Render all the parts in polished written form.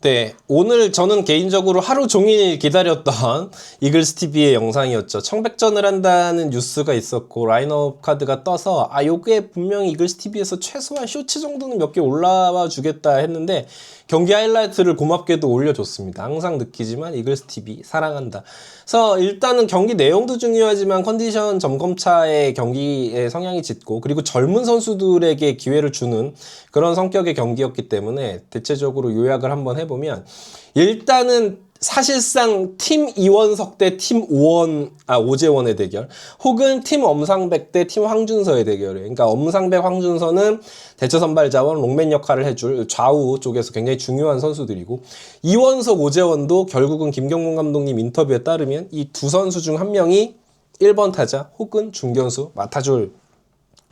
네, 오늘 저는 개인적으로 하루 종일 기다렸던 이글스TV의 영상이었죠. 청백전을 한다는 뉴스가 있었고 라인업 카드가 떠서 요게 분명히 이글스TV에서 최소한 쇼츠 정도는 몇 개 올라와 주겠다 했는데 경기 하이라이트를 고맙게도 올려줬습니다. 항상 느끼지만 이글스TV 사랑한다. 그래서 일단은 경기 내용도 중요하지만 컨디션 점검차의 경기의 성향이 짙고 그리고 젊은 선수들에게 기회를 주는 그런 성격의 경기였기 때문에 대체적으로 요약을 한번 해보면 일단은 사실상 팀 이원석 대 팀 오재원의 대결 혹은 팀 엄상백 대 팀 황준서의 대결이에요. 그러니까 엄상백, 황준서는 대처 선발 자원, 롱맨 역할을 해줄 좌우 쪽에서 굉장히 중요한 선수들이고 이원석, 오재원도 결국은 김경문 감독님 인터뷰에 따르면 이 두 선수 중 한 명이 1번 타자 혹은 중견수 맡아줄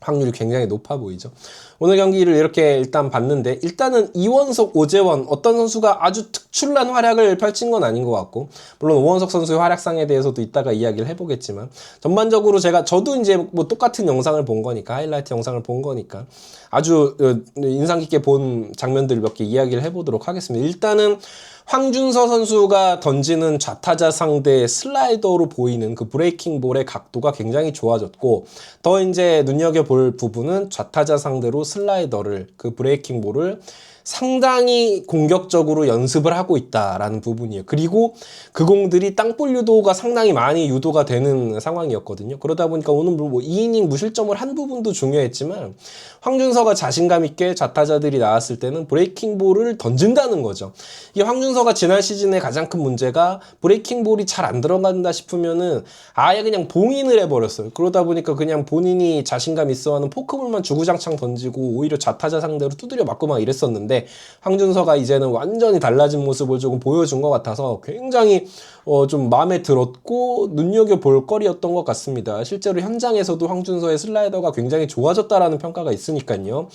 확률이 굉장히 높아 보이죠. 오늘 경기를 이렇게 일단 봤는데 일단은 이원석, 오재원 어떤 선수가 아주 특출난 활약을 펼친 건 아닌 것 같고 물론 오원석 선수의 활약상에 대해서도 이따가 이야기를 해보겠지만 전반적으로 저도 이제 뭐 똑같은 영상을 본 거니까 하이라이트 영상을 본 거니까 아주 인상 깊게 본 장면들을 몇 개 이야기를 해보도록 하겠습니다. 일단은 황준서 선수가 던지는 좌타자 상대 슬라이더로 보이는 그 브레이킹 볼의 각도가 굉장히 좋아졌고 더 이제 눈여겨볼 부분은 좌타자 상대로 슬라이더를 그 브레이킹 볼을 상당히 공격적으로 연습을 하고 있다라는 부분이에요. 그리고 그 공들이 땅볼 유도가 상당히 많이 유도가 되는 상황이었거든요. 그러다 보니까 오늘 뭐 2이닝 무실점을 한 부분도 중요했지만 황준서가 자신감 있게 좌타자들이 나왔을 때는 브레이킹 볼을 던진다는 거죠. 이 황준서가 지난 시즌의 가장 큰 문제가 브레이킹 볼이 잘 안 들어간다 싶으면은 아예 그냥 봉인을 해버렸어요. 그러다 보니까 그냥 본인이 자신감 있어 하는 포크볼만 주구장창 던지고 오히려 좌타자 상대로 두드려 맞고 막 이랬었는데 황준서가 이제는 완전히 달라진 모습을 조금 보여준 것 같아서 굉장히 좀 마음에 들었고 눈여겨볼 거리였던 것 같습니다. 실제로 현장에서도 황준서의 슬라이더가 굉장히 좋아졌다라는 평가가 있으니까요.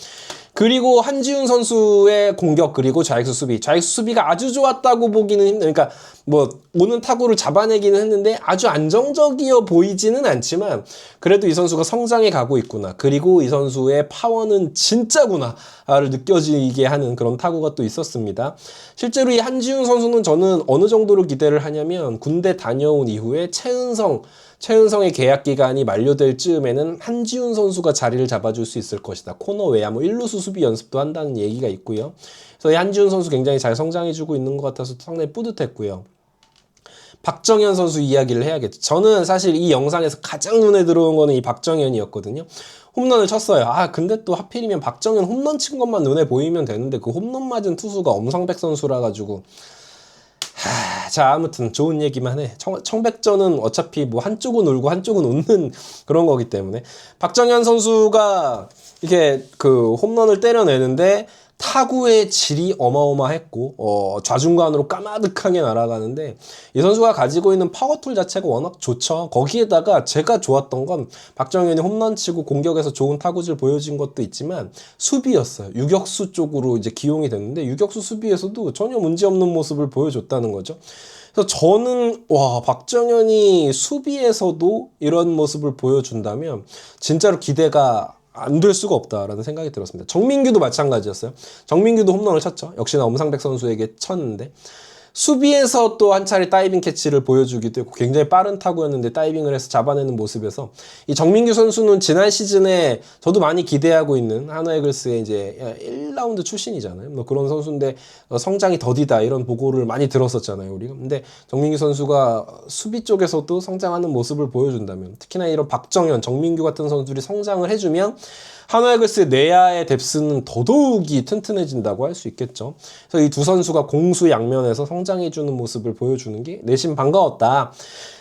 그리고 한지훈 선수의 공격 그리고 좌익수 수비가 아주 좋았다고 보기는 힘들어요. 그러니까 뭐 오는 타구를 잡아내기는 했는데 아주 안정적이어 보이지는 않지만 그래도 이 선수가 성장해 가고 있구나. 그리고 이 선수의 파워는 진짜구나를 느껴지게 하는 그런 타구가 또 있었습니다. 실제로 이 한지훈 선수는 저는 어느 정도로 기대를 하냐면 군대 다녀온 이후에 최은성의 계약 기간이 만료될 즈음에는 한지훈 선수가 자리를 잡아줄 수 있을 것이다. 코너 외야 뭐 1루수 수비 연습도 한다는 얘기가 있고요. 그래서 이 한지훈 선수 굉장히 잘 성장해주고 있는 것 같아서 상당히 뿌듯했고요. 박정현 선수 이야기를 해야겠죠. 저는 사실 이 영상에서 가장 눈에 들어온 거는 이 박정현이었거든요. 홈런을 쳤어요. 근데 또 하필이면 박정현 홈런 친 것만 눈에 보이면 되는데 그 홈런 맞은 투수가 엄상백 선수라 가지고 자, 아무튼 좋은 얘기만 해. 청백전은 어차피 뭐 한쪽은 울고 한쪽은 웃는 그런 거기 때문에 박정현 선수가 이렇게 그 홈런을 때려내는데 타구의 질이 어마어마했고 좌중간으로 까마득하게 날아가는데 이 선수가 가지고 있는 파워툴 자체가 워낙 좋죠. 거기에다가 제가 좋았던 건 박정현이 홈런 치고 공격에서 좋은 타구질 보여준 것도 있지만 수비였어요. 유격수 쪽으로 이제 기용이 됐는데 유격수 수비에서도 전혀 문제없는 모습을 보여줬다는 거죠. 그래서 저는 박정현이 수비에서도 이런 모습을 보여준다면 진짜로 기대가 안 될 수가 없다라는 생각이 들었습니다. 정민규도 마찬가지였어요. 정민규도 홈런을 쳤죠. 역시나 엄상백 선수에게 쳤는데 수비에서 또 한 차례 다이빙 캐치를 보여주기도 했고 굉장히 빠른 타구였는데 다이빙을 해서 잡아내는 모습에서 이 정민규 선수는 지난 시즌에 저도 많이 기대하고 있는 한화이글스의 이제 1라운드 출신이잖아요. 뭐 그런 선수인데 성장이 더디다 이런 보고를 많이 들었었잖아요, 우리가. 근데 정민규 선수가 수비 쪽에서도 성장하는 모습을 보여준다면 특히나 이런 박정현, 정민규 같은 선수들이 성장을 해주면 한화이글스의 내야의 뎁스는 더더욱이 튼튼해진다고 할 수 있겠죠. 그래서 이 두 선수가 공수양면에서 성장해주는 모습을 보여주는 게 내심 반가웠다.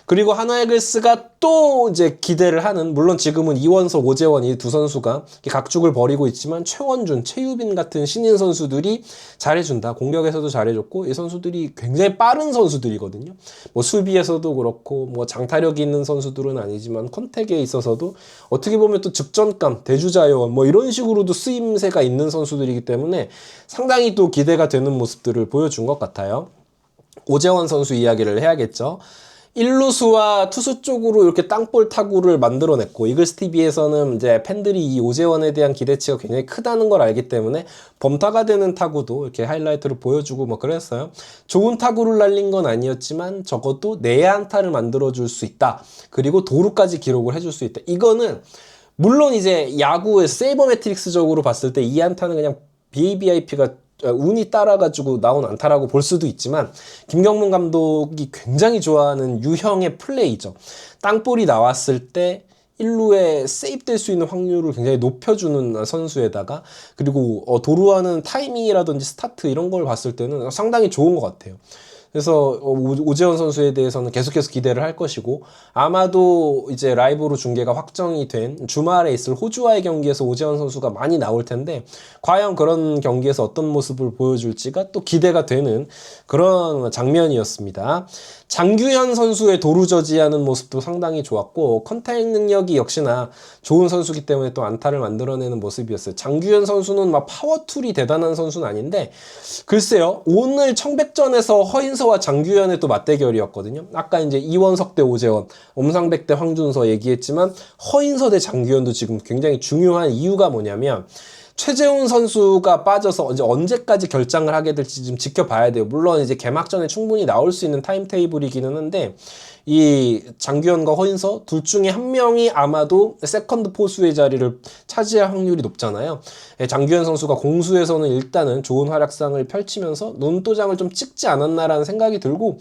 그리고 한화이글스가 또 이제 기대를 하는 물론 지금은 이원석, 오재원 이 두 선수가 각축을 벌이고 있지만 최원준, 최유빈 같은 신인 선수들이 잘해준다. 공격에서도 잘해줬고 이 선수들이 굉장히 빠른 선수들이거든요. 뭐 수비에서도 그렇고 뭐 장타력이 있는 선수들은 아니지만 컨택에 있어서도 어떻게 보면 또 직전감, 대주자요원 뭐 이런 식으로도 쓰임새가 있는 선수들이기 때문에 상당히 또 기대가 되는 모습들을 보여준 것 같아요. 오재원 선수 이야기를 해야겠죠. 일루수와 투수 쪽으로 이렇게 땅볼 타구를 만들어냈고, 이글스 TV에서는 이제 팬들이 이 오재원에 대한 기대치가 굉장히 크다는 걸 알기 때문에 범타가 되는 타구도 이렇게 하이라이트로 보여주고 뭐 그랬어요. 좋은 타구를 날린 건 아니었지만 적어도 내야안타를 만들어줄 수 있다. 그리고 도루까지 기록을 해줄 수 있다. 이거는 물론 이제 야구의 세이버 매트릭스적으로 봤을 때 이 안타는 그냥 BABIP가 운이 따라가지고 나온 안타라고 볼 수도 있지만, 김경문 감독이 굉장히 좋아하는 유형의 플레이죠. 땅볼이 나왔을 때 1루에 세입될 수 있는 확률을 굉장히 높여주는 선수에다가, 그리고 도루하는 타이밍이라든지 스타트 이런 걸 봤을 때는 상당히 좋은 것 같아요. 그래서 오재원 선수에 대해서는 계속해서 기대를 할 것이고, 아마도 이제 라이브로 중계가 확정이 된 주말에 있을 호주와의 경기에서 오재원 선수가 많이 나올 텐데, 과연 그런 경기에서 어떤 모습을 보여줄지가 또 기대가 되는 그런 장면이었습니다. 장규현 선수의 도루 저지하는 모습도 상당히 좋았고, 컨택 능력이 역시나 좋은 선수기 때문에 또 안타를 만들어내는 모습이었어요. 장규현 선수는 막 파워툴이 대단한 선수는 아닌데, 글쎄요, 오늘 청백전에서 허인서와 장규현의 또 맞대결이었거든요. 아까 이제 이원석 대 오재원, 엄상백 대 황준서 얘기했지만, 허인서 대 장규현도 지금 굉장히 중요한 이유가 뭐냐면, 최재훈 선수가 빠져서 이제 언제까지 결장을 하게 될지 좀 지켜봐야 돼요. 물론 이제 개막전에 충분히 나올 수 있는 타임테이블이기는 한데, 이 장규현과 허인서 둘 중에 한 명이 아마도 세컨드 포수의 자리를 차지할 확률이 높잖아요. 장규현 선수가 공수에서는 일단은 좋은 활약상을 펼치면서 눈도장을 좀 찍지 않았나라는 생각이 들고,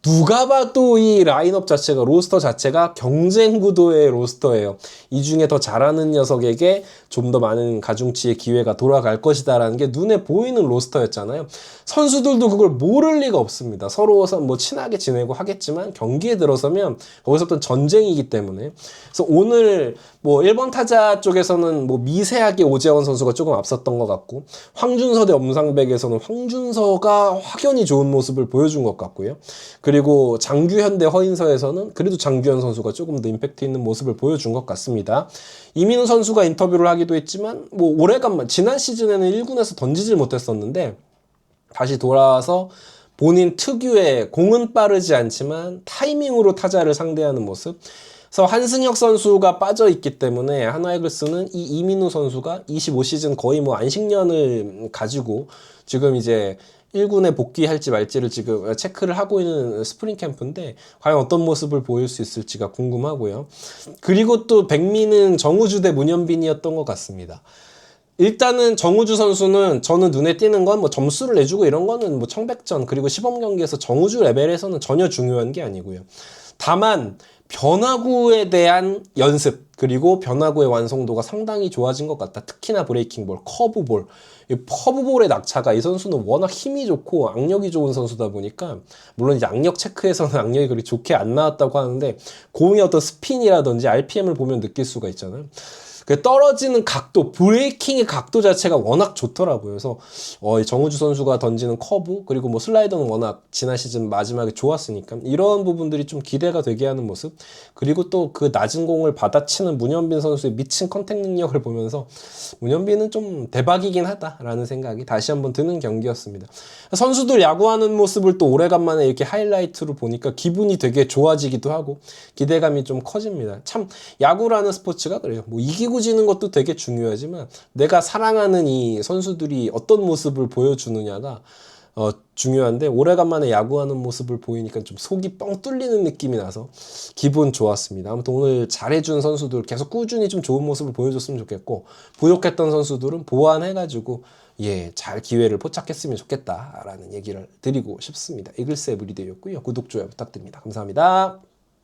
누가 봐도 이 라인업 자체가, 로스터 자체가 경쟁 구도의 로스터예요. 이 중에 더 잘하는 녀석에게 좀 더 많은 가중치의 기회가 돌아갈 것이다라는 게 눈에 보이는 로스터였잖아요. 선수들도 그걸 모를 리가 없습니다. 서로 뭐 친하게 지내고 하겠지만 경기에 들어서면 거기서부터 전쟁이기 때문에. 그래서 오늘 뭐 1번 타자 쪽에서는 뭐 미세하게 오재원 선수가 조금 앞섰던 것 같고, 황준서 대 엄상백에서는 황준서가 확연히 좋은 모습을 보여준 것 같고요. 그리고 장규현 대 허인서에서는 그래도 장규현 선수가 조금 더 임팩트 있는 모습을 보여준 것 같습니다. 이민우 선수가 인터뷰를 하기도 했지만, 뭐 오래간만, 지난 시즌에는 1군에서 던지질 못했었는데 다시 돌아와서 본인 특유의 공은 빠르지 않지만 타이밍으로 타자를 상대하는 모습. 그래서 한승혁 선수가 빠져 있기 때문에 하나이글스는 이 이민우 선수가 25시즌 거의 뭐 안식년을 가지고 지금 이제 1군에 복귀할지 말지를 지금 체크를 하고 있는 스프링 캠프인데, 과연 어떤 모습을 보일 수 있을지가 궁금하고요. 그리고 또 백미는 정우주 대 문현빈이었던 것 같습니다. 일단은 정우주 선수는 저는 눈에 띄는 건 뭐 점수를 내주고 이런 거는 뭐 청백전 그리고 시범 경기에서 정우주 레벨에서는 전혀 중요한 게 아니고요. 다만 변화구에 대한 연습, 그리고 변화구의 완성도가 상당히 좋아진 것 같다. 특히나 브레이킹볼, 커브볼. 이 커브볼의 낙차가, 이 선수는 워낙 힘이 좋고 악력이 좋은 선수다 보니까, 물론 이제 악력 체크에서는 악력이 그렇게 좋게 안 나왔다고 하는데, 공의 어떤 스핀이라든지 RPM을 보면 느낄 수가 있잖아요. 그 떨어지는 각도, 브레이킹의 각도 자체가 워낙 좋더라고요. 그래서 정우주 선수가 던지는 커브, 그리고 뭐 슬라이더는 워낙 지난 시즌 마지막에 좋았으니까 이런 부분들이 좀 기대가 되게 하는 모습. 그리고 또 그 낮은 공을 받아치는 문현빈 선수의 미친 컨택 능력을 보면서 문현빈은 좀 대박이긴 하다라는 생각이 다시 한번 드는 경기였습니다. 선수들 야구하는 모습을 또 오래간만에 이렇게 하이라이트로 보니까 기분이 되게 좋아지기도 하고 기대감이 좀 커집니다. 참 야구라는 스포츠가 그래요. 뭐 이기고 지는 것도 되게 중요하지만 내가 사랑하는 이 선수들이 어떤 모습을 보여주느냐가 중요한데, 오래간만에 야구하는 모습을 보이니까 좀 속이 뻥 뚫리는 느낌이 나서 기분 좋았습니다. 아무튼 오늘 잘해준 선수들 계속 꾸준히 좀 좋은 모습을 보여줬으면 좋겠고, 부족했던 선수들은 보완해가지고 잘 기회를 포착했으면 좋겠다라는 얘기를 드리고 싶습니다. 이글스 에브리데이였고요. 구독, 좋아요 부탁드립니다. 감사합니다.